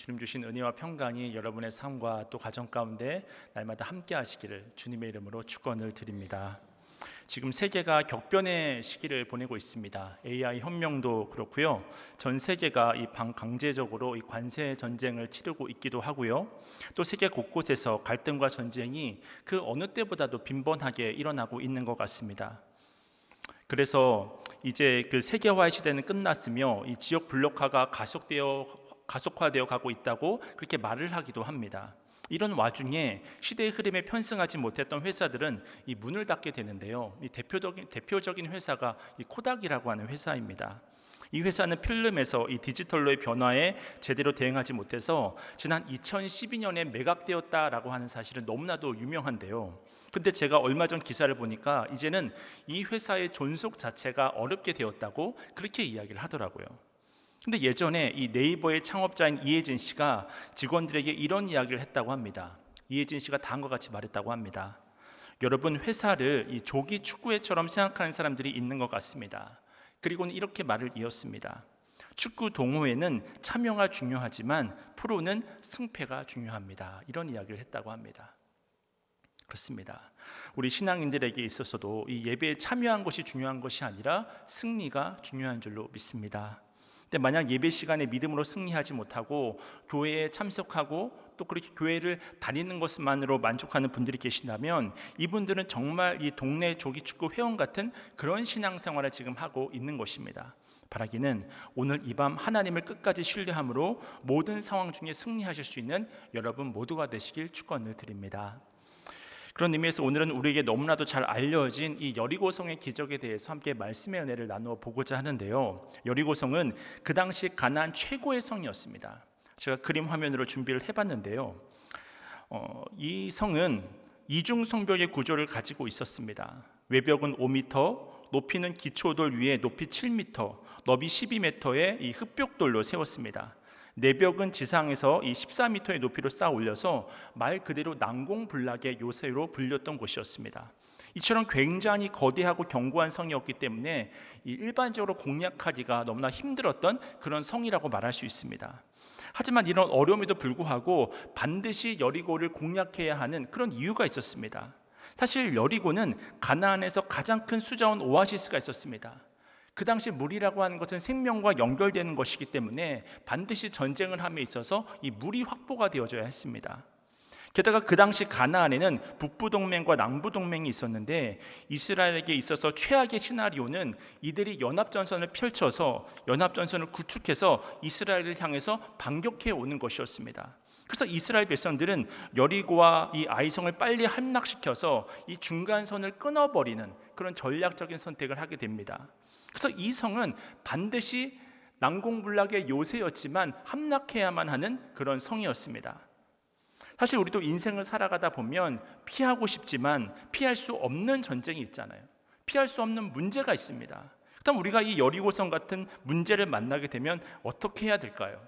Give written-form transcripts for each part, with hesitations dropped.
주님 주신 은혜와 평강이 여러분의 삶과 또 가정 가운데 날마다 함께 하시기를 주님의 이름으로 축원을 드립니다. 지금 세계가 격변의 시기를 보내고 있습니다. AI 혁명도 그렇고요. 전 세계가 이 반강제적으로 이 관세 전쟁을 치르고 있기도 하고요. 또 세계 곳곳에서 갈등과 전쟁이 그 어느 때보다도 빈번하게 일어나고 있는 것 같습니다. 그래서 이제 그 세계화의 시대는 끝났으며 이 지역 블록화가 가속화되어 가고 있다고 그렇게 말을 하기도 합니다. 이런 와중에 시대의 흐름에 편승하지 못했던 회사들은 이 문을 닫게 되는데요. 이 대표적인 회사가 이 코닥이라고 하는 회사입니다. 이 회사는 필름에서 이 디지털로의 변화에 제대로 대응하지 못해서 지난 2012년에 매각되었다라고 하는 사실은 너무나도 유명한데요. 근데 제가 얼마 전 기사를 보니까 이제는 이 회사의 존속 자체가 어렵게 되었다고 그렇게 이야기를 하더라고요. 근데 예전에 이 네이버의 창업자인 이해진 씨가 직원들에게 이런 이야기를 했다고 합니다. 이해진 씨가 다음과 같이 말했다고 합니다. 여러분, 회사를 이 조기 축구회처럼 생각하는 사람들이 있는 것 같습니다. 그리고는 이렇게 말을 이었습니다. 축구 동호회는 참여가 중요하지만 프로는 승패가 중요합니다. 이런 이야기를 했다고 합니다. 그렇습니다. 우리 신앙인들에게 있어서도 이 예배에 참여한 것이 중요한 것이 아니라 승리가 중요한 줄로 믿습니다. 근데 만약 예배 시간에 믿음으로 승리하지 못하고 교회에 참석하고 또 그렇게 교회를 다니는 것만으로 만족하는 분들이 계신다면 이분들은 정말 이 동네 조기축구 회원 같은 그런 신앙생활을 지금 하고 있는 것입니다. 바라기는 오늘 이 밤 하나님을 끝까지 신뢰함으로 모든 상황 중에 승리하실 수 있는 여러분 모두가 되시길 축원을 드립니다. 그런 의미에서 오늘은 우리에게 너무나도 잘 알려진 이 여리고성의 기적에 대해서 함께 말씀의 은혜를 나누어 보고자 하는데요. 여리고성은 그 당시 가나안 최고의 성이었습니다. 제가 그림 화면으로 준비를 해봤는데요. 이 성은 이중 성벽의 구조를 가지고 있었습니다. 외벽은 5m, 높이는 기초돌 위에 높이 7m, 너비 12m의 이 흙벽돌로 세웠습니다. 내벽은 지상에서 이 14m의 높이로 쌓아 올려서 말 그대로 난공불락의 요새로 불렸던 곳이었습니다. 이처럼 굉장히 거대하고 견고한 성이었기 때문에 일반적으로 공략하기가 너무나 힘들었던 그런 성이라고 말할 수 있습니다. 하지만 이런 어려움에도 불구하고 반드시 여리고를 공략해야 하는 그런 이유가 있었습니다. 사실 여리고는 가나안에서 가장 큰 수자원 오아시스가 있었습니다. 그 당시 물이라고 하는 것은 생명과 연결되는 것이기 때문에 반드시 전쟁을 함에 있어서 이 물이 확보가 되어져야 했습니다. 게다가 그 당시 가나안에는 북부 동맹과 남부 동맹이 있었는데 이스라엘에게 있어서 최악의 시나리오는 이들이 연합전선을 펼쳐서 연합전선을 구축해서 이스라엘을 향해서 반격해 오는 것이었습니다. 그래서 이스라엘 백성들은 여리고와 이 아이성을 빨리 함락시켜서 이 중간선을 끊어버리는 그런 전략적인 선택을 하게 됩니다. 그래서 이 성은 반드시 난공불락의 요새였지만 함락해야만 하는 그런 성이었습니다. 사실 우리도 인생을 살아가다 보면 피하고 싶지만 피할 수 없는 전쟁이 있잖아요. 피할 수 없는 문제가 있습니다. 그럼 우리가 이 여리고성 같은 문제를 만나게 되면 어떻게 해야 될까요?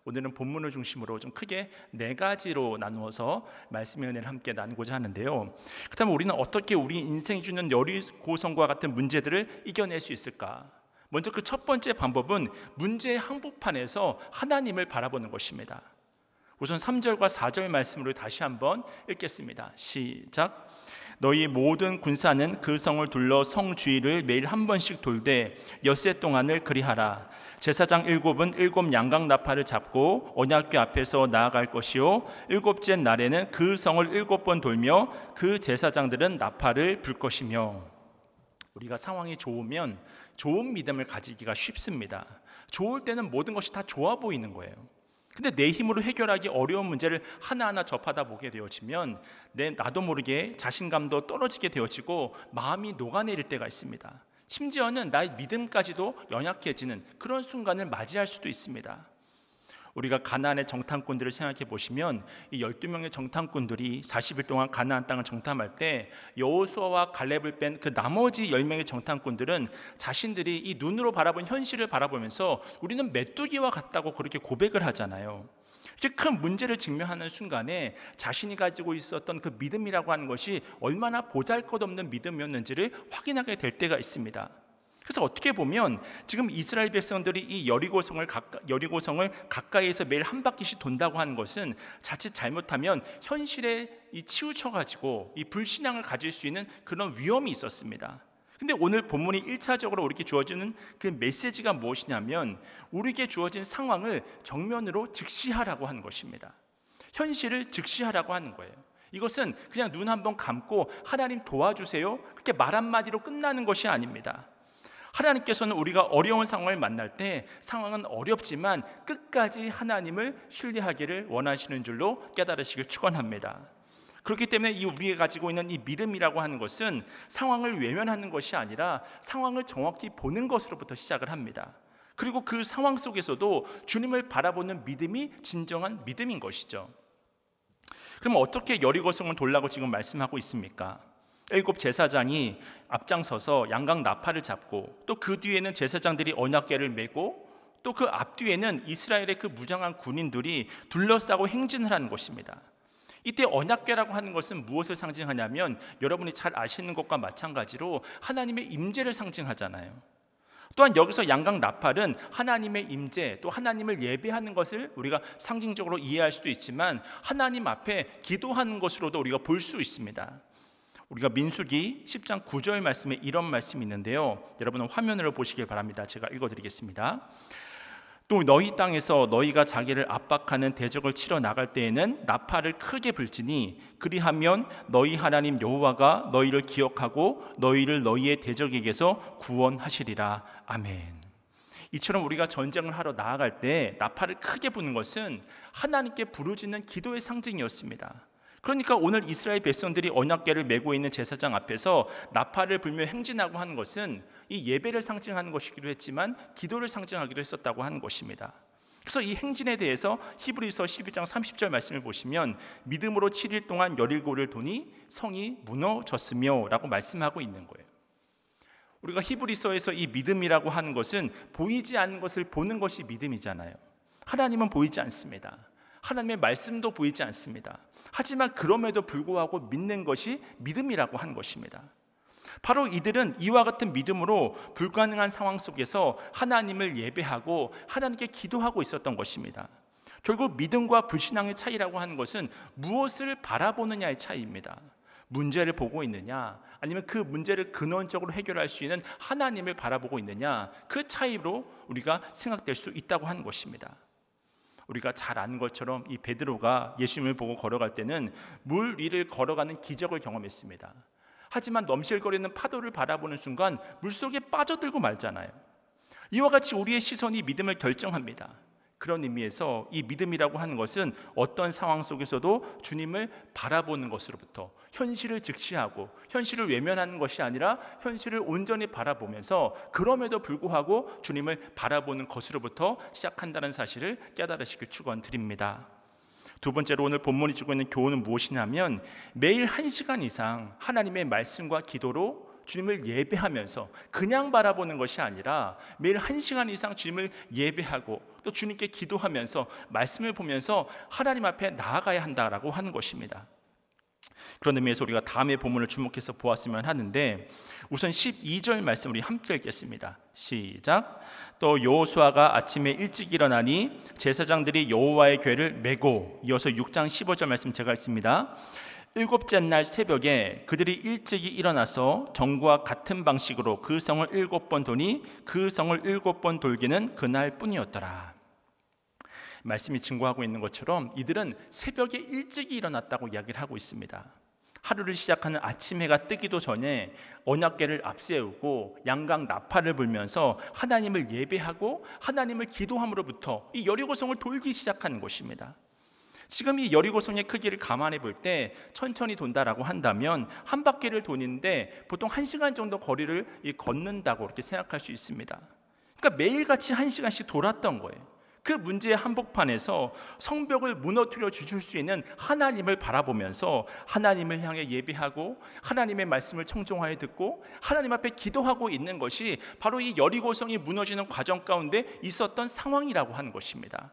오늘은 본문을 중심으로 좀 크게 4가지로 나누어서 말씀의 은혜를 함께 나누고자 하는데요. 그렇다면 우리는 어떻게 우리 인생이 주는 여리고성과 같은 문제들을 이겨낼 수 있을까? 먼저 그 첫 번째 방법은 문제의 한복판에서 하나님을 바라보는 것입니다. 우선 3절과 4절 말씀으로 다시 한번 읽겠습니다. 시작. 너희 모든 군사는 그 성을 둘러 성 주위를 매일 한 번씩 돌되 엿새 동안을 그리하라. 제사장 7은 7 양각 나팔을 잡고 언약궤 앞에서 나아갈 것이요 7째 날에는 그 성을 7번 돌며 그 제사장들은 나팔을 불 것이며. 우리가 상황이 좋으면 좋은 믿음을 가지기가 쉽습니다. 좋을 때는 모든 것이 다 좋아 보이는 거예요. 근데 내 힘으로 해결하기 어려운 문제를 하나하나 접하다 보게 되어지면 나도 모르게 자신감도 떨어지게 되어지고 마음이 녹아내릴 때가 있습니다. 심지어는 나의 믿음까지도 연약해지는 그런 순간을 맞이할 수도 있습니다. 우리가 가나안의 정탐꾼들을 생각해 보시면 이 12명의 정탐꾼들이 40일 동안 가나안 땅을 정탐할 때 여호수아와 갈렙을 뺀 그 나머지 10명의 정탐꾼들은 자신들이 이 눈으로 바라본 현실을 바라보면서 우리는 메뚜기와 같다고 그렇게 고백을 하잖아요. 이렇게 큰 문제를 직면하는 순간에 자신이 가지고 있었던 그 믿음이라고 하는 것이 얼마나 보잘것없는 믿음이었는지를 확인하게 될 때가 있습니다. 그래서 어떻게 보면 지금 이스라엘 백성들이 이 여리고성을 가까이에서 매일 한 바퀴씩 돈다고 하는 것은 자칫 잘못하면 현실에 치우쳐가지고 이 불신앙을 가질 수 있는 그런 위험이 있었습니다. 근데 오늘 본문이 1차적으로 우리에게 주어지는 그 메시지가 무엇이냐면 우리에게 주어진 상황을 정면으로 직시하라고 하는 것입니다. 현실을 직시하라고 하는 거예요. 이것은 그냥 눈 한번 감고 하나님 도와주세요 그렇게 말 한마디로 끝나는 것이 아닙니다. 하나님께서는 우리가 어려운 상황을 만날 때 상황은 어렵지만 끝까지 하나님을 신뢰하기를 원하시는 줄로 깨달으시길 축원합니다. 그렇기 때문에 이 우리가 가지고 있는 이 믿음이라고 하는 것은 상황을 외면하는 것이 아니라 상황을 정확히 보는 것으로부터 시작을 합니다. 그리고 그 상황 속에서도 주님을 바라보는 믿음이 진정한 믿음인 것이죠. 그럼 어떻게 여리고성을 돌라고 지금 말씀하고 있습니까? 7 제사장이 앞장서서 양각 나팔을 잡고 또 그 뒤에는 제사장들이 언약궤를 메고 또 그 앞뒤에는 이스라엘의 그 무장한 군인들이 둘러싸고 행진을 하는 것입니다. 이때 언약궤라고 하는 것은 무엇을 상징하냐면 여러분이 잘 아시는 것과 마찬가지로 하나님의 임재를 상징하잖아요. 또한 여기서 양각 나팔은 하나님의 임재 또 하나님을 예배하는 것을 우리가 상징적으로 이해할 수도 있지만 하나님 앞에 기도하는 것으로도 우리가 볼 수 있습니다. 우리가 민수기 10장 9절 말씀에 이런 말씀이 있는데요, 여러분은 화면으로 보시길 바랍니다. 제가 읽어드리겠습니다. 또 너희 땅에서 너희가 자기를 압박하는 대적을 치러 나갈 때에는 나팔을 크게 불지니 그리하면 너희 하나님 여호와가 너희를 기억하고 너희를 너희의 대적에게서 구원하시리라. 아멘. 이처럼 우리가 전쟁을 하러 나아갈 때 나팔을 크게 부는 것은 하나님께 부르짖는 기도의 상징이었습니다. 그러니까 오늘 이스라엘 백성들이 언약궤를 메고 있는 제사장 앞에서 나팔을 불며 행진하고 하는 것은 이 예배를 상징하는 것이기도 했지만 기도를 상징하기도 했었다고 하는 것입니다. 그래서 이 행진에 대해서 히브리서 12장 30절 말씀을 보시면 믿음으로 7일 동안 여리고를 도니 성이 무너졌으며 라고 말씀하고 있는 거예요. 우리가 히브리서에서 이 믿음이라고 하는 것은 보이지 않는 것을 보는 것이 믿음이잖아요. 하나님은 보이지 않습니다. 하나님의 말씀도 보이지 않습니다. 하지만 그럼에도 불구하고 믿는 것이 믿음이라고 하는 것입니다. 바로 이들은 이와 같은 믿음으로 불가능한 상황 속에서 하나님을 예배하고 하나님께 기도하고 있었던 것입니다. 결국 믿음과 불신앙의 차이라고 하는 것은 무엇을 바라보느냐의 차이입니다. 문제를 보고 있느냐 아니면 그 문제를 근원적으로 해결할 수 있는 하나님을 바라보고 있느냐, 그 차이로 우리가 생각될 수 있다고 하는 것입니다. 우리가 잘 아는 것처럼 이 베드로가 예수님을 보고 걸어갈 때는 물 위를 걸어가는 기적을 경험했습니다. 하지만 넘실거리는 파도를 바라보는 순간 물속에 빠져들고 말잖아요. 이와 같이 우리의 시선이 믿음을 결정합니다. 그런 의미에서 이 믿음이라고 하는 것은 어떤 상황 속에서도 주님을 바라보는 것으로부터 현실을 직시하고 현실을 외면하는 것이 아니라 현실을 온전히 바라보면서 그럼에도 불구하고 주님을 바라보는 것으로부터 시작한다는 사실을 깨달으시길 축원드립니다. 두 번째로 오늘 본문이 주고 있는 교훈은 무엇이냐면 매일 1시간 이상 하나님의 말씀과 기도로 주님을 예배하면서 그냥 바라보는 것이 아니라 매일 1시간 이상 주님을 예배하고 또 주님께 기도하면서 말씀을 보면서 하나님 앞에 나아가야 한다라고 하는 것입니다. 그런 의미에서 우리가 다음의 본문을 주목해서 보았으면 하는데 우선 12절 말씀 우리 함께 읽겠습니다. 시작. 또 여호수아가 아침에 일찍 일어나니 제사장들이 여호와의 궤를 메고, 이어서 6장 15절 말씀 제가 읽습니다. 7째 날 새벽에 그들이 일찍이 일어나서 전과 같은 방식으로 그 성을 7번 도니 그 성을 7번 돌기는 그날 뿐이었더라. 말씀이 증거하고 있는 것처럼 이들은 새벽에 일찍이 일어났다고 이야기를 하고 있습니다. 하루를 시작하는 아침 해가 뜨기도 전에 언약궤를 앞세우고 양각 나팔을 불면서 하나님을 예배하고 하나님을 기도함으로부터 이 여리고성을 돌기 시작하는 것입니다. 지금 이 여리고성의 크기를 감안해 볼 때 천천히 돈다라고 한다면 한 바퀴를 도는데 보통 1시간 정도 거리를 걷는다고 이렇게 생각할 수 있습니다. 그러니까 매일같이 1시간씩 돌았던 거예요. 그 문제의 한복판에서 성벽을 무너뜨려 주실 수 있는 하나님을 바라보면서 하나님을 향해 예배하고 하나님의 말씀을 청종하여 듣고 하나님 앞에 기도하고 있는 것이 바로 이 여리고성이 무너지는 과정 가운데 있었던 상황이라고 하는 것입니다.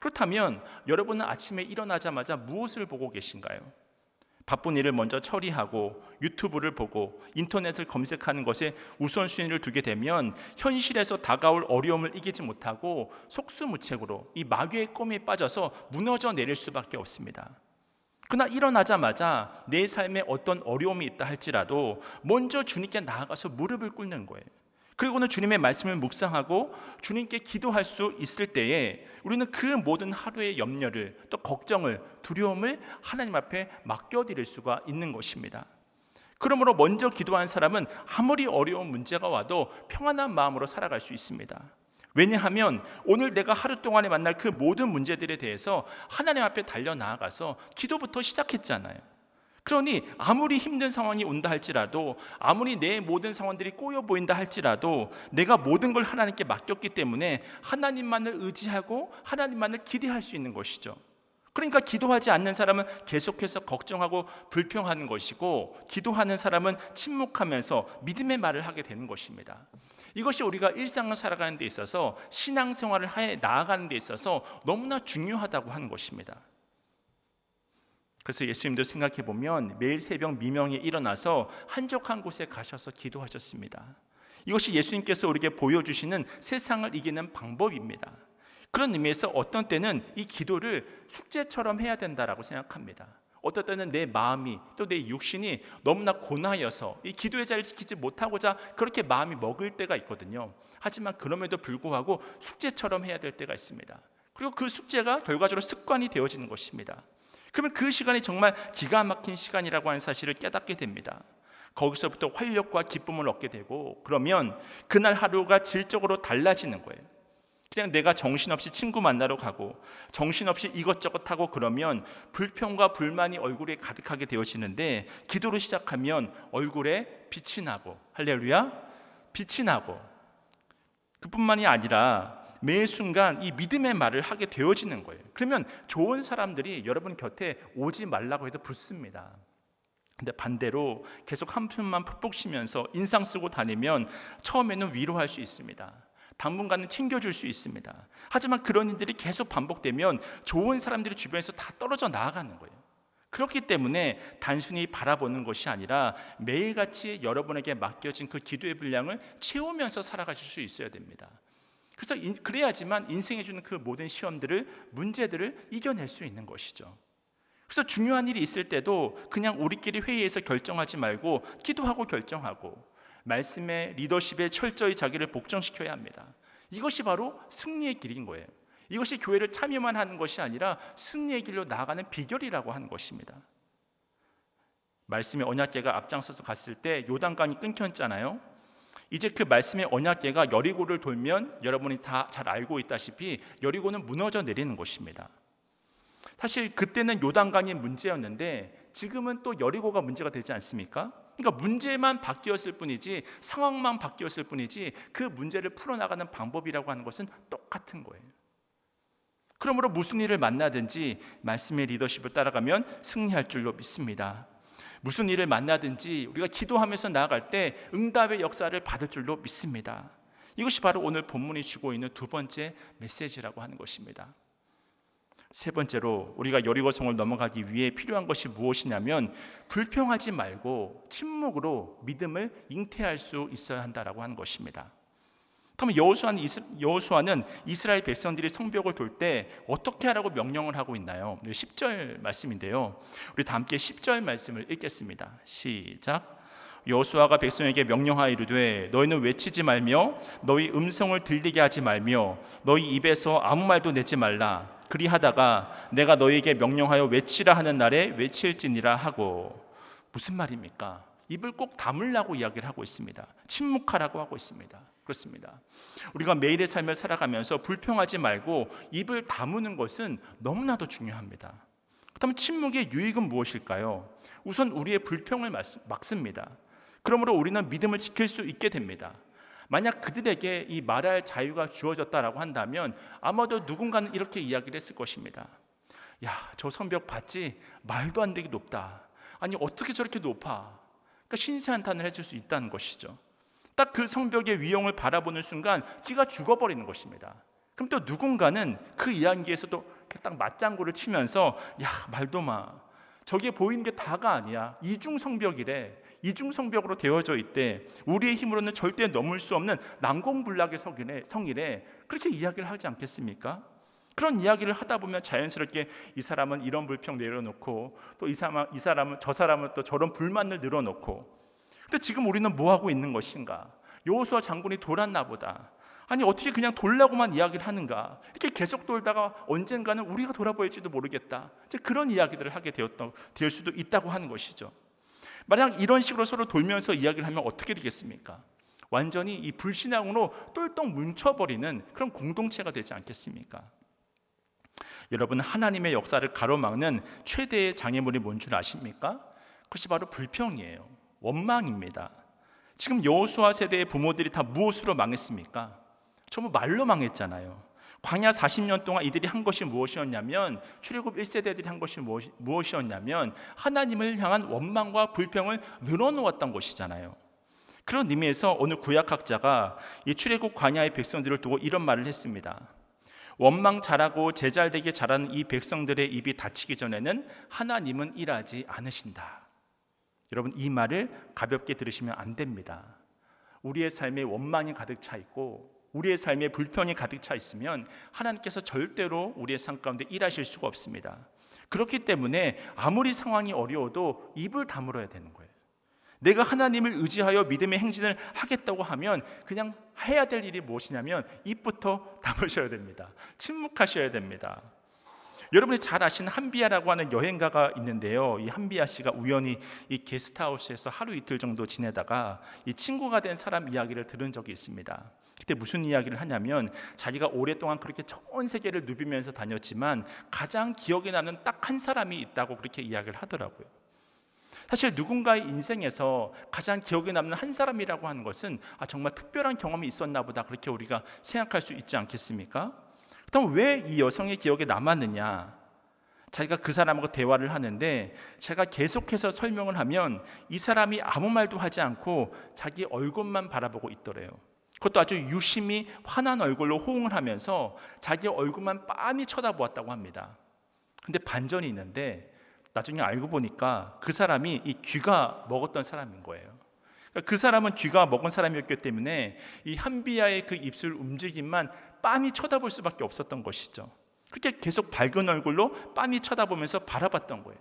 그렇다면 여러분은 아침에 일어나자마자 무엇을 보고 계신가요? 바쁜 일을 먼저 처리하고 유튜브를 보고 인터넷을 검색하는 것에 우선순위를 두게 되면 현실에서 다가올 어려움을 이기지 못하고 속수무책으로 이 마귀의 꿈에 빠져서 무너져 내릴 수밖에 없습니다. 그러나 일어나자마자 내 삶에 어떤 어려움이 있다 할지라도 먼저 주님께 나아가서 무릎을 꿇는 거예요. 그리고는 주님의 말씀을 묵상하고 주님께 기도할 수 있을 때에 우리는 그 모든 하루의 염려를, 또 걱정을, 두려움을 하나님 앞에 맡겨드릴 수가 있는 것입니다. 그러므로 먼저 기도한 사람은 아무리 어려운 문제가 와도 평안한 마음으로 살아갈 수 있습니다. 왜냐하면 오늘 내가 하루 동안에 만날 그 모든 문제들에 대해서 하나님 앞에 달려 나아가서 기도부터 시작했잖아요. 그러니 아무리 힘든 상황이 온다 할지라도, 아무리 내 모든 상황들이 꼬여 보인다 할지라도 내가 모든 걸 하나님께 맡겼기 때문에 하나님만을 의지하고 하나님만을 기대할 수 있는 것이죠. 그러니까 기도하지 않는 사람은 계속해서 걱정하고 불평하는 것이고, 기도하는 사람은 침묵하면서 믿음의 말을 하게 되는 것입니다. 이것이 우리가 일상을 살아가는 데 있어서, 신앙생활을 해 나아가는 데 있어서 너무나 중요하다고 하는 것입니다. 그래서 예수님도 생각해 보면 매일 새벽 미명에 일어나서 한적한 곳에 가셔서 기도하셨습니다. 이것이 예수님께서 우리에게 보여주시는 세상을 이기는 방법입니다. 그런 의미에서 어떤 때는 이 기도를 숙제처럼 해야 된다라고 생각합니다. 어떤 때는 내 마음이, 또 내 육신이 너무나 고나여서 이 기도의 자리를 지키지 못하고자 그렇게 마음이 먹을 때가 있거든요. 하지만 그럼에도 불구하고 숙제처럼 해야 될 때가 있습니다. 그리고 그 숙제가 결과적으로 습관이 되어지는 것입니다. 그러면 그 시간이 정말 기가 막힌 시간이라고 하는 사실을 깨닫게 됩니다. 거기서부터 활력과 기쁨을 얻게 되고, 그러면 그날 하루가 질적으로 달라지는 거예요. 그냥 내가 정신없이 친구 만나러 가고 정신없이 이것저것 하고 그러면 불평과 불만이 얼굴에 가득하게 되어지는데, 기도를 시작하면 얼굴에 빛이 나고, 할렐루야, 빛이 나고, 그뿐만이 아니라 매 순간 이 믿음의 말을 하게 되어지는 거예요. 그러면 좋은 사람들이 여러분 곁에 오지 말라고 해도 붙습니다. 근데 반대로 계속 한숨만 푹푹 쉬면서 인상 쓰고 다니면 처음에는 위로할 수 있습니다. 당분간은 챙겨줄 수 있습니다. 하지만 그런 일들이 계속 반복되면 좋은 사람들이 주변에서 다 떨어져 나아가는 거예요. 그렇기 때문에 단순히 바라보는 것이 아니라 매일같이 여러분에게 맡겨진 그 기도의 분량을 채우면서 살아가실 수 있어야 됩니다. 그래서 그래야지만 인생에 주는 그 모든 시험들을, 문제들을 이겨낼 수 있는 것이죠. 그래서 중요한 일이 있을 때도 그냥 우리끼리 회의해서 결정하지 말고 기도하고 결정하고, 말씀의 리더십에 철저히 자기를 복종시켜야 합니다. 이것이 바로 승리의 길인 거예요. 이것이 교회를 참여만 하는 것이 아니라 승리의 길로 나아가는 비결이라고 하는 것입니다. 말씀의 언약궤가 앞장서서 갔을 때 요단강이 끊겼잖아요. 이제 그 말씀의 언약궤가 여리고를 돌면 여러분이 다 잘 알고 있다시피 여리고는 무너져 내리는 것입니다. 사실 그때는 요단강이 문제였는데 지금은 또 여리고가 문제가 되지 않습니까? 그러니까 문제만 바뀌었을 뿐이지, 상황만 바뀌었을 뿐이지, 그 문제를 풀어나가는 방법이라고 하는 것은 똑같은 거예요. 그러므로 무슨 일을 만나든지 말씀의 리더십을 따라가면 승리할 줄로 믿습니다. 무슨 일을 만나든지 우리가 기도하면서 나아갈 때 응답의 역사를 받을 줄로 믿습니다. 이것이 바로 오늘 본문이 주고 있는 두 번째 메시지라고 하는 것입니다. 세 번째로 우리가 여리고성을 넘어가기 위해 필요한 것이 무엇이냐면, 불평하지 말고 침묵으로 믿음을 잉태할 수 있어야 한다라고 하는 것입니다. 그러면 여호수아는 이스라엘 백성들이 성벽을 돌 때 어떻게 하라고 명령을 하고 있나요? 10절 말씀인데요. 우리 다 함께 10절 말씀을 읽겠습니다. 시작. 여호수아가 백성에게 명령하이르되 너희는 외치지 말며 너희 음성을 들리게 하지 말며 너희 입에서 아무 말도 내지 말라. 그리하다가 내가 너희에게 명령하여 외치라 하는 날에 외칠지니라 하고. 무슨 말입니까? 입을 꼭 다물라고 이야기를 하고 있습니다. 침묵하라고 하고 있습니다. 그렇습니다. 우리가 매일의 삶을 살아가면서 불평하지 말고 입을 다무는 것은 너무나도 중요합니다. 그렇다면 침묵의 유익은 무엇일까요? 우선 우리의 불평을 막습니다. 그러므로 우리는 믿음을 지킬 수 있게 됩니다. 만약 그들에게 이 말할 자유가 주어졌다라고 한다면 아마도 누군가는 이렇게 이야기를 했을 것입니다. 야, 저 성벽 봤지? 말도 안 되게 높다. 아니 어떻게 저렇게 높아? 그러니까 신세한탄을 해줄 수 있다는 것이죠. 딱 그 성벽의 위용을 바라보는 순간 기가 죽어버리는 것입니다. 그럼 또 누군가는 그 이야기에서도 딱 맞장구를 치면서 야, 말도 마. 저게 보이는 게 다가 아니야. 이중성벽이래. 이중성벽으로 되어져 있대. 우리의 힘으로는 절대 넘을 수 없는 난공불락의 성이래. 그렇게 이야기를 하지 않겠습니까? 그런 이야기를 하다 보면 자연스럽게 이 사람은 이런 불평 내려놓고 또 이 사람은 저 사람은 또 저런 불만을 늘어놓고. 근데 지금 우리는 뭐 하고 있는 것인가? 여호수아 장군이 돌았나 보다. 아니 어떻게 그냥 돌라고만 이야기를 하는가? 이렇게 계속 돌다가 언젠가는 우리가 돌아보일지도 모르겠다. 이제 그런 이야기들을 하게 될 수도 있다고 하는 것이죠. 만약 이런 식으로 서로 돌면서 이야기를 하면 어떻게 되겠습니까? 완전히 이 불신앙으로 똘똘 뭉쳐버리는 그런 공동체가 되지 않겠습니까? 여러분, 하나님의 역사를 가로막는 최대의 장애물이 뭔 줄 아십니까? 그것이 바로 불평이에요. 원망입니다. 지금 여호수아 세대의 부모들이 다 무엇으로 망했습니까? 전부 말로 망했잖아요. 광야 40년 동안 이들이 한 것이 무엇이었냐면, 출애굽 1세대들이 한 것이 무엇이었냐면 하나님을 향한 원망과 불평을 늘어놓았던 것이잖아요. 그런 의미에서 어느 구약학자가 이 출애굽 광야의 백성들을 두고 이런 말을 했습니다. 원망 잘하고 제잘되게 자라는 이 백성들의 입이 닫히기 전에는 하나님은 일하지 않으신다. 여러분, 이 말을 가볍게 들으시면 안 됩니다. 우리의 삶에 원망이 가득 차 있고 우리의 삶에 불평이 가득 차 있으면 하나님께서 절대로 우리의 삶 가운데 일하실 수가 없습니다. 그렇기 때문에 아무리 상황이 어려워도 입을 다물어야 되는 거예요. 내가 하나님을 의지하여 믿음의 행진을 하겠다고 하면 그냥 해야 될 일이 무엇이냐면 입부터 다무셔야 됩니다. 침묵하셔야 됩니다. 여러분이 잘 아시는 한비아라고 하는 여행가가 있는데요. 이 한비아 씨가 우연히 이 게스트하우스에서 하루 이틀 정도 지내다가 이 친구가 된 사람 이야기를 들은 적이 있습니다. 그때 무슨 이야기를 하냐면 자기가 오랫동안 그렇게 전 세계를 누비면서 다녔지만 가장 기억에 남는 딱 한 사람이 있다고 그렇게 이야기를 하더라고요. 사실 누군가의 인생에서 가장 기억에 남는 한 사람이라고 하는 것은 정말 특별한 경험이 있었나 보다, 그렇게 우리가 생각할 수 있지 않겠습니까? 그럼 왜 이 여성의 기억에 남았느냐? 자기가 그 사람하고 대화를 하는데 제가 계속해서 설명을 하면 이 사람이 아무 말도 하지 않고 자기 얼굴만 바라보고 있더래요. 그것도 아주 유심히 환한 얼굴로 호응을 하면서 자기 얼굴만 빤히 쳐다보았다고 합니다. 근데 반전이 있는데 나중에 알고 보니까 그 사람이 이 귀가 먹었던 사람인 거예요. 그러니까 그 사람은 귀가 먹은 사람이었기 때문에 이 한비아의 그 입술 움직임만 빤히 쳐다볼 수밖에 없었던 것이죠. 그렇게 계속 밝은 얼굴로 빤히 쳐다보면서 바라봤던 거예요.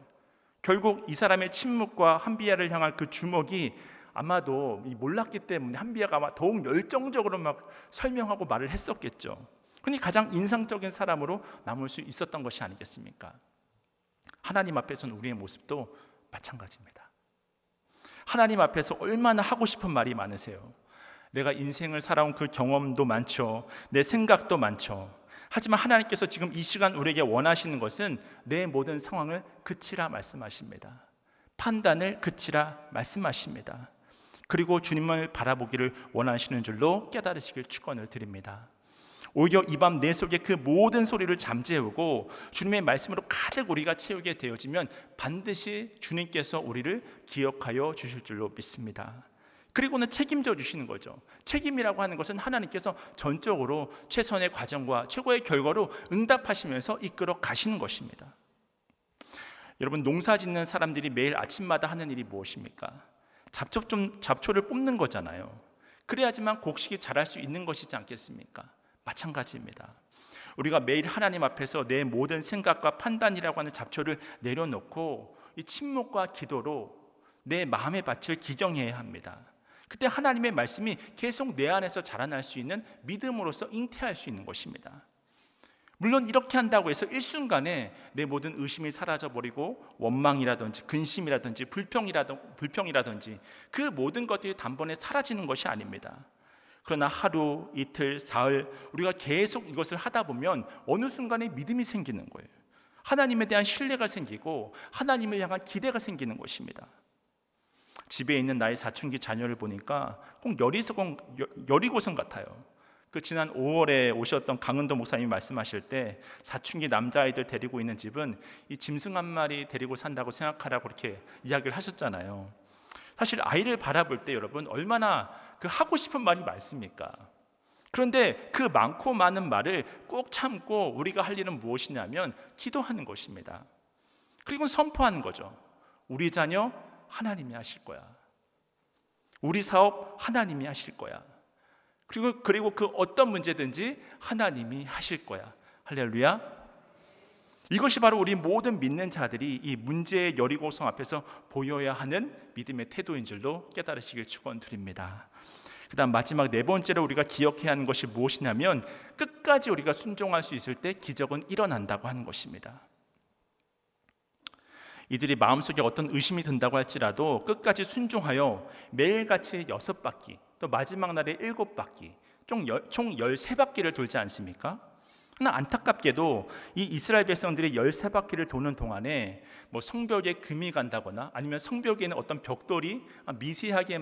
결국 이 사람의 침묵과 한비아를 향한 그 주목이 아마도 몰랐기 때문에 한비아가 아마 더욱 열정적으로 막 설명하고 말을 했었겠죠. 그러니 가장 인상적인 사람으로 남을 수 있었던 것이 아니겠습니까? 하나님 앞에서는 우리의 모습도 마찬가지입니다. 하나님 앞에서 얼마나 하고 싶은 말이 많으세요. 내가 인생을 살아온 그 경험도 많죠. 내 생각도 많죠. 하지만 하나님께서 지금 이 시간 우리에게 원하시는 것은 내 모든 상황을 그치라 말씀하십니다. 판단을 그치라 말씀하십니다. 그리고 주님을 바라보기를 원하시는 줄로 깨달으시길 축원을 드립니다. 오히려 이 밤 내 속에 그 모든 소리를 잠재우고 주님의 말씀으로 가득 우리가 채우게 되어지면 반드시 주님께서 우리를 기억하여 주실 줄로 믿습니다. 그리고는 책임져 주시는 거죠. 책임이라고 하는 것은 하나님께서 전적으로 최선의 과정과 최고의 결과로 응답하시면서 이끌어 가시는 것입니다. 여러분, 농사 짓는 사람들이 매일 아침마다 하는 일이 무엇입니까? 잡초를 뽑는 거잖아요. 그래야지만 곡식이 자랄 수 있는 것이지 않겠습니까? 마찬가지입니다. 우리가 매일 하나님 앞에서 내 모든 생각과 판단이라고 하는 잡초를 내려놓고 이 침묵과 기도로 내 마음의 밭을 기경해야 합니다. 그때 하나님의 말씀이 계속 내 안에서 자라날 수 있는 믿음으로서 잉태할 수 있는 것입니다. 물론 이렇게 한다고 해서 일순간에 내 모든 의심이 사라져버리고 원망이라든지 근심이라든지 불평이라든지 그 모든 것들이 단번에 사라지는 것이 아닙니다. 그러나 하루, 이틀, 사흘 우리가 계속 이것을 하다 보면 어느 순간에 믿음이 생기는 거예요. 하나님에 대한 신뢰가 생기고 하나님을 향한 기대가 생기는 것입니다. 집에 있는 나의 사춘기 자녀를 보니까 꼭 여리고성 같아요. 그 지난 5월에 오셨던 강은도 목사님이 말씀하실 때 사춘기 남자아이들 데리고 있는 집은 이 짐승 한 마리 데리고 산다고 생각하라고 그렇게 이야기를 하셨잖아요. 사실 아이를 바라볼 때 여러분 얼마나 그 하고 싶은 말이 많습니까? 그런데 그 많고 많은 말을 꼭 참고 우리가 할 일은 무엇이냐면 기도하는 것입니다. 그리고 선포하는 거죠. 우리 자녀 하나님이 하실 거야. 우리 사업 하나님이 하실 거야. 그리고 그 어떤 문제든지 하나님이 하실 거야. 할렐루야. 이것이 바로 우리 모든 믿는 자들이 이 문제의 여리고성 앞에서 보여야 하는 믿음의 태도인 줄로 깨달으시길 축원드립니다. 그다음 마지막 네 번째로 우리가 기억해야 하는 것이 무엇이냐면 끝까지 우리가 순종할 수 있을 때 기적은 일어난다고 하는 것입니다. 이들이 마음속에 어떤 의심이 든다고 할지라도 끝까지 순종하여 매일같이 6바퀴 또 마지막 날에 7바퀴 총 13바퀴를 돌지 않습니까? 그러나 안타깝게도 이 이스라엘 백성들이 13바퀴를 도는 동안에 뭐 성벽에 금이 간다거나 아니면 성벽에는 어떤 벽돌이 미세하게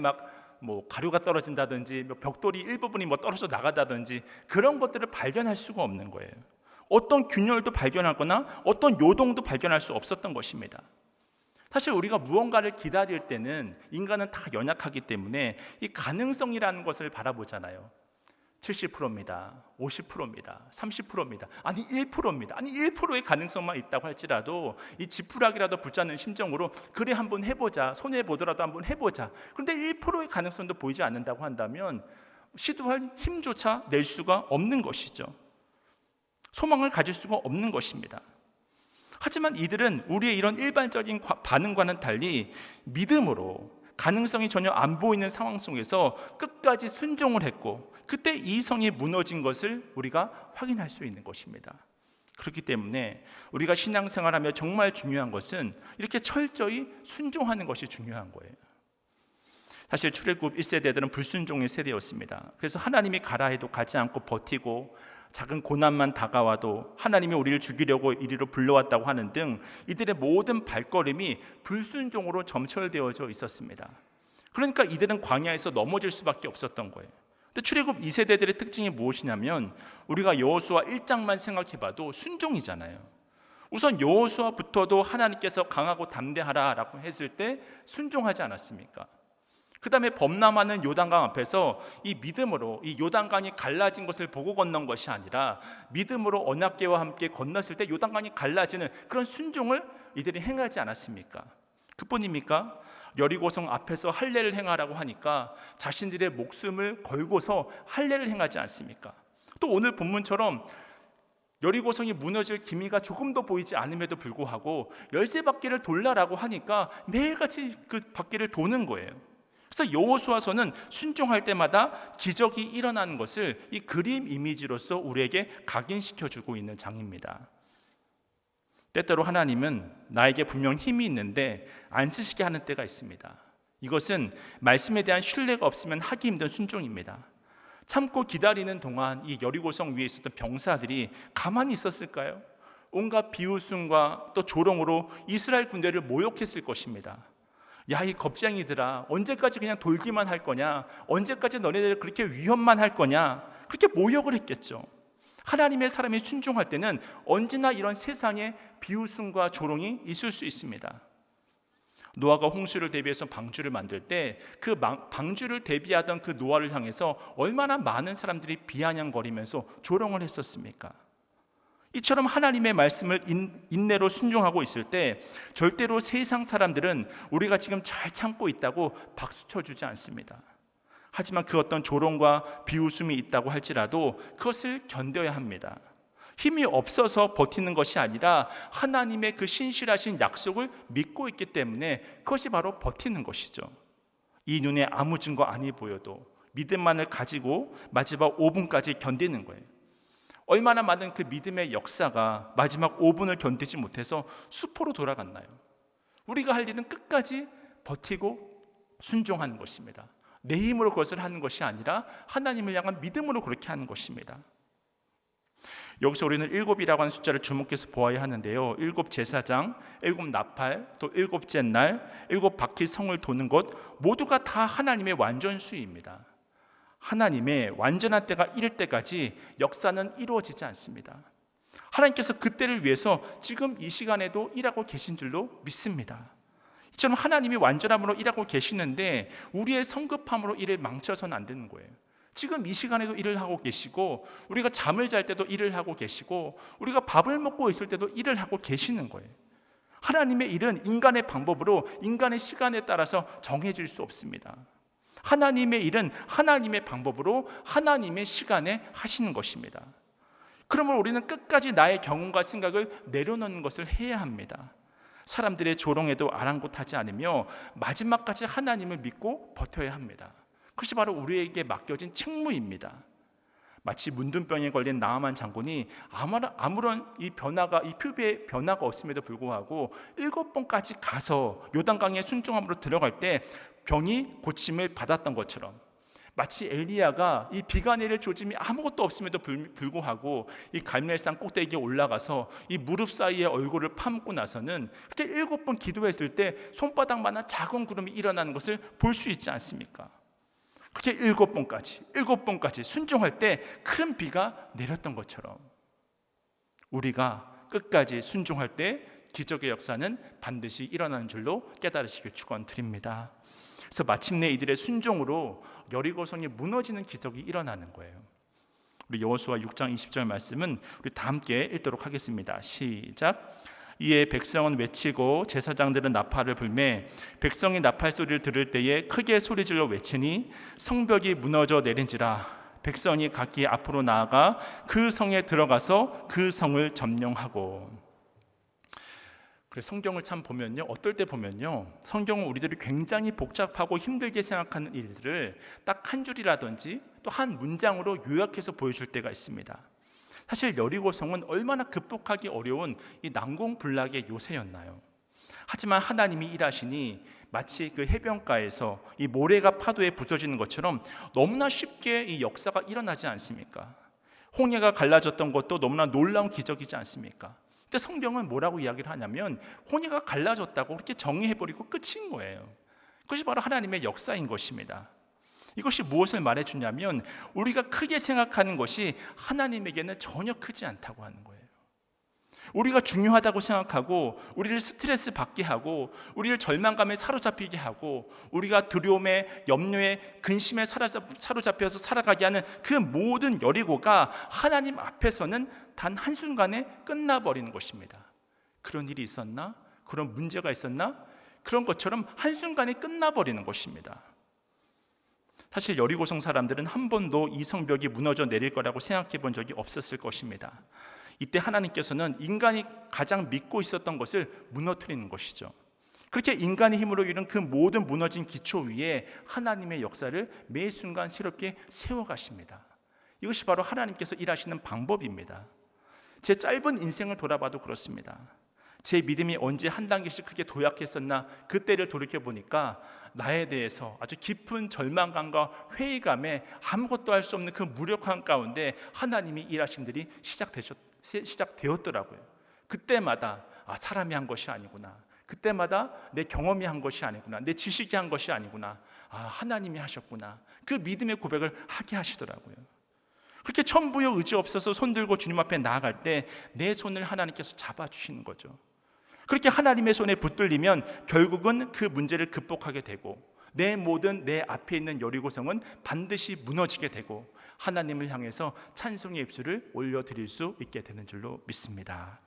가루가 떨어진다든지 벽돌이 일부분이 떨어져 나가다든지 그런 것들을 발견할 수가 없는 거예요. 어떤 균열도 발견하거나 어떤 요동도 발견할 수 없었던 것입니다. 사실 우리가 무언가를 기다릴 때는 인간은 다 연약하기 때문에 이 가능성이라는 것을 바라보잖아요. 70%입니다. 50%입니다. 30%입니다. 아니 1%입니다. 아니 1%의 가능성만 있다고 할지라도 이 지푸라기라도 붙잡는 심정으로 그래 한번 해보자. 손해보더라도 한번 해보자. 그런데 1%의 가능성도 보이지 않는다고 한다면 시도할 힘조차 낼 수가 없는 것이죠. 소망을 가질 수가 없는 것입니다. 하지만 이들은 우리의 이런 일반적인 반응과는 달리 믿음으로 가능성이 전혀 안 보이는 상황 속에서 끝까지 순종을 했고 그때 이 성이 무너진 것을 우리가 확인할 수 있는 것입니다. 그렇기 때문에 우리가 신앙생활하며 정말 중요한 것은 이렇게 철저히 순종하는 것이 중요한 거예요. 사실 출애굽 1세대들은 불순종의 세대였습니다. 그래서 하나님이 가라 해도 가지 않고 버티고 작은 고난만 다가와도 하나님이 우리를 죽이려고 이리로 불러왔다고 하는 등 이들의 모든 발걸음이 불순종으로 점철되어져 있었습니다. 그러니까 이들은 광야에서 넘어질 수밖에 없었던 거예요. 근데 출애굽 2세대들의 특징이 무엇이냐면 우리가 여호수아 1장만 생각해봐도 순종이잖아요. 우선 여호수아부터도 하나님께서 강하고 담대하라라고 했을 때 순종하지 않았습니까? 그 다음에 범람하는 요단강 앞에서 이 믿음으로 이 요단강이 갈라진 것을 보고 건넌 것이 아니라 믿음으로 언약궤와 함께 건넜을 때 요단강이 갈라지는 그런 순종을 이들이 행하지 않았습니까? 그뿐입니까? 여리고성 앞에서 할례를 행하라고 하니까 자신들의 목숨을 걸고서 할례를 행하지 않습니까? 또 오늘 본문처럼 여리고성이 무너질 기미가 조금도 보이지 않음에도 불구하고 13바퀴를 돌라라고 하니까 매일같이 그 바퀴를 도는 거예요. 그래서 여호수아서는 순종할 때마다 기적이 일어나는 것을 이 그림 이미지로서 우리에게 각인시켜주고 있는 장입니다. 때때로 하나님은 나에게 분명 힘이 있는데 안 쓰시게 하는 때가 있습니다. 이것은 말씀에 대한 신뢰가 없으면 하기 힘든 순종입니다. 참고 기다리는 동안 이 여리고성 위에 있었던 병사들이 가만히 있었을까요? 온갖 비웃음과 또 조롱으로 이스라엘 군대를 모욕했을 것입니다. 야, 이 겁쟁이들아, 언제까지 그냥 돌기만 할 거냐? 언제까지 너네들 그렇게 위협만 할 거냐? 그렇게 모욕을 했겠죠. 하나님의 사람이 순종할 때는 언제나 이런 세상에 비웃음과 조롱이 있을 수 있습니다. 노아가 홍수를 대비해서 방주를 만들 때 그 방주를 대비하던 그 노아를 향해서 얼마나 많은 사람들이 비아냥거리면서 조롱을 했었습니까? 이처럼 하나님의 말씀을 인내로 순종하고 있을 때 절대로 세상 사람들은 우리가 지금 잘 참고 있다고 박수 쳐주지 않습니다. 하지만 그 어떤 조롱과 비웃음이 있다고 할지라도 그것을 견뎌야 합니다. 힘이 없어서 버티는 것이 아니라 하나님의 그 신실하신 약속을 믿고 있기 때문에 그것이 바로 버티는 것이죠. 이 눈에 아무 증거 아니 보여도 믿음만을 가지고 마지막 5분까지 견디는 거예요. 얼마나 많은 그 믿음의 역사가 마지막 5분을 견디지 못해서 수포로 돌아갔나요? 우리가 할 일은 끝까지 버티고 순종하는 것입니다. 내 힘으로 그것을 하는 것이 아니라 하나님을 향한 믿음으로 그렇게 하는 것입니다. 여기서 우리는 7이라고 하는 숫자를 주목해서 보아야 하는데요. 7 제사장, 7 나팔, 또 7째 날, 7바퀴 성을 도는 것 모두가 다 하나님의 완전수입니다. 하나님의 완전한 때가 이를 때까지 역사는 이루어지지 않습니다. 하나님께서 그때를 위해서 지금 이 시간에도 일하고 계신 줄로 믿습니다. 이처럼 하나님이 완전함으로 일하고 계시는데 우리의 성급함으로 일을 망쳐서는 안 되는 거예요. 지금 이 시간에도 일을 하고 계시고 우리가 잠을 잘 때도 일을 하고 계시고 우리가 밥을 먹고 있을 때도 일을 하고 계시는 거예요. 하나님의 일은 인간의 방법으로 인간의 시간에 따라서 정해질 수 없습니다. 하나님의 일은 하나님의 방법으로 하나님의 시간에 하시는 것입니다. 그러면 우리는 끝까지 나의 경험과 생각을 내려놓는 것을 해야 합니다. 사람들의 조롱에도 아랑곳하지 않으며 마지막까지 하나님을 믿고 버텨야 합니다. 그것이 바로 우리에게 맡겨진 책무입니다. 마치 문둥병에 걸린 나아만 장군이 아무런 이 표비의 변화가 없음에도 불구하고 7번까지 가서 요단강에 순종함으로 들어갈 때 병이 고침을 받았던 것처럼, 마치 엘리야가 이 비가 내릴 조짐이 아무것도 없음에도 불구하고 이 갈멜산 꼭대기에 올라가서 이 무릎 사이에 얼굴을 파묻고 나서는 그렇게 7번 기도했을 때 손바닥만한 작은 구름이 일어나는 것을 볼 수 있지 않습니까? 그렇게 7번까지 순종할 때 큰 비가 내렸던 것처럼 우리가 끝까지 순종할 때 기적의 역사는 반드시 일어나는 줄로 깨달으시길 축원드립니다. 그래서 마침내 이들의 순종으로 여리고성이 무너지는 기적이 일어나는 거예요. 우리 여호수아 6장 20절 말씀은 우리 다 함께 읽도록 하겠습니다. 시작. 이에 백성은 외치고 제사장들은 나팔을 불매 백성이 나팔 소리를 들을 때에 크게 소리질러 외치니 성벽이 무너져 내린지라. 백성이 각기 앞으로 나아가 그 성에 들어가서 그 성을 점령하고. 그래서 성경을 참 보면요, 어떨 때 보면요, 성경은 우리들이 굉장히 복잡하고 힘들게 생각하는 일들을 딱 한 줄이라든지 또 한 문장으로 요약해서 보여줄 때가 있습니다. 사실 여리고성은 얼마나 극복하기 어려운 이 난공불락의 요새였나요? 하지만 하나님이 일하시니 마치 그 해변가에서 이 모래가 파도에 부서지는 것처럼 너무나 쉽게 이 역사가 일어나지 않습니까? 홍해가 갈라졌던 것도 너무나 놀라운 기적이지 않습니까? 근데 성경은 뭐라고 이야기를 하냐면 홍해가 갈라졌다고 그렇게 정리해버리고 끝인 거예요. 그것이 바로 하나님의 역사인 것입니다. 이것이 무엇을 말해주냐면 우리가 크게 생각하는 것이 하나님에게는 전혀 크지 않다고 하는 거예요. 우리가 중요하다고 생각하고 우리를 스트레스 받게 하고 우리를 절망감에 사로잡히게 하고 우리가 두려움에 염려에 근심에 사로잡혀서 살아가게 하는 그 모든 여리고가 하나님 앞에서는 단 한순간에 끝나버리는 것입니다. 그런 일이 있었나? 그런 문제가 있었나? 그런 것처럼 한순간에 끝나버리는 것입니다. 사실 여리고성 사람들은 한 번도 이 성벽이 무너져 내릴 거라고 생각해 본 적이 없었을 것입니다. 이때 하나님께서는 인간이 가장 믿고 있었던 것을 무너뜨리는 것이죠. 그렇게 인간의 힘으로 이룬 그 모든 무너진 기초 위에 하나님의 역사를 매 순간 새롭게 세워가십니다. 이것이 바로 하나님께서 일하시는 방법입니다. 제 짧은 인생을 돌아봐도 그렇습니다. 제 믿음이 언제 한 단계씩 크게 도약했었나 그때를 돌이켜보니까 나에 대해서 아주 깊은 절망감과 회의감에 아무것도 할 수 없는 그 무력함 가운데 하나님이 일하심들이 시작되었더라고요. 그때마다 사람이 한 것이 아니구나, 그때마다 내 경험이 한 것이 아니구나, 내 지식이 한 것이 아니구나, 하나님이 하셨구나, 그 믿음의 고백을 하게 하시더라고요. 그렇게 천부여 의지 없어서 손들고 주님 앞에 나아갈 때 내 손을 하나님께서 잡아주시는 거죠. 그렇게 하나님의 손에 붙들리면 결국은 그 문제를 극복하게 되고 내 앞에 있는 여리고성은 반드시 무너지게 되고 하나님을 향해서 찬송의 입술을 올려드릴 수 있게 되는 줄로 믿습니다.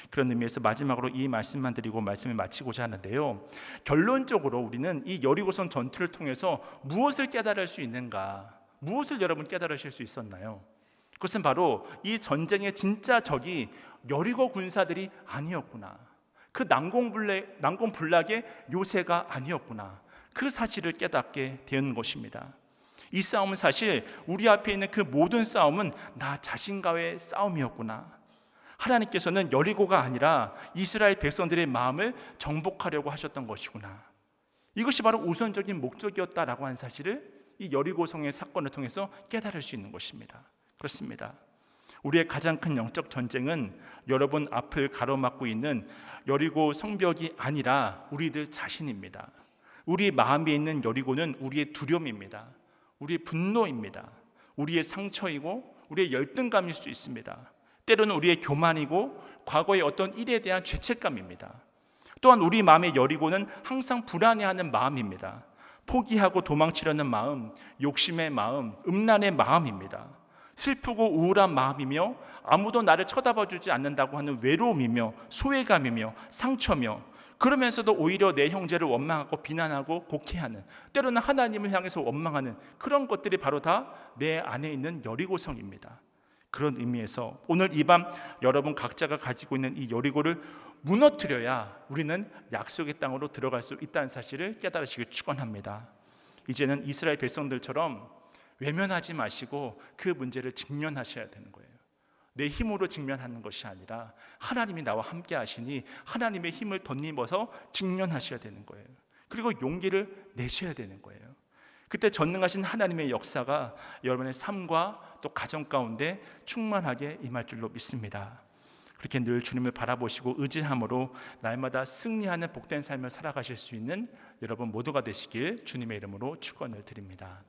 그런 의미에서 마지막으로 이 말씀만 드리고 말씀을 마치고자 하는데요, 결론적으로 우리는 이 여리고성 전투를 통해서 무엇을 깨달을 수 있는가, 무엇을 여러분 깨달으실 수 있었나요? 그것은 바로 이 전쟁의 진짜 적이 여리고 군사들이 아니었구나, 그 난공불락의 요새가 아니었구나, 그 사실을 깨닫게 되는 것입니다. 이 싸움은 사실 우리 앞에 있는 그 모든 싸움은 나 자신과의 싸움이었구나. 하나님께서는 여리고가 아니라 이스라엘 백성들의 마음을 정복하려고 하셨던 것이구나. 이것이 바로 우선적인 목적이었다라고 하는 사실을 이 여리고성의 사건을 통해서 깨달을 수 있는 것입니다. 그렇습니다. 우리의 가장 큰 영적 전쟁은 여러분 앞을 가로막고 있는 여리고 성벽이 아니라 우리들 자신입니다. 우리 마음에 있는 여리고는 우리의 두려움입니다. 우리의 분노입니다. 우리의 상처이고 우리의 열등감일 수 있습니다. 때로는 우리의 교만이고 과거의 어떤 일에 대한 죄책감입니다. 또한 우리 마음의 여리고는 항상 불안해하는 마음입니다. 포기하고 도망치려는 마음, 욕심의 마음, 음란의 마음입니다. 슬프고 우울한 마음이며 아무도 나를 쳐다봐주지 않는다고 하는 외로움이며 소외감이며 상처며, 그러면서도 오히려 내 형제를 원망하고 비난하고 곡해하는, 때로는 하나님을 향해서 원망하는 그런 것들이 바로 다 내 안에 있는 여리고성입니다. 그런 의미에서 오늘 이 밤 여러분 각자가 가지고 있는 이 여리고를 무너뜨려야 우리는 약속의 땅으로 들어갈 수 있다는 사실을 깨달으시길 축원합니다. 이제는 이스라엘 백성들처럼 외면하지 마시고 그 문제를 직면하셔야 되는 거예요. 내 힘으로 직면하는 것이 아니라 하나님이 나와 함께 하시니 하나님의 힘을 덧입어서 직면하셔야 되는 거예요. 그리고 용기를 내셔야 되는 거예요. 그때 전능하신 하나님의 역사가 여러분의 삶과 또 가정 가운데 충만하게 임할 줄로 믿습니다. 그렇게 늘 주님을 바라보시고 의지함으로 날마다 승리하는 복된 삶을 살아가실 수 있는 여러분 모두가 되시길 주님의 이름으로 축원을 드립니다.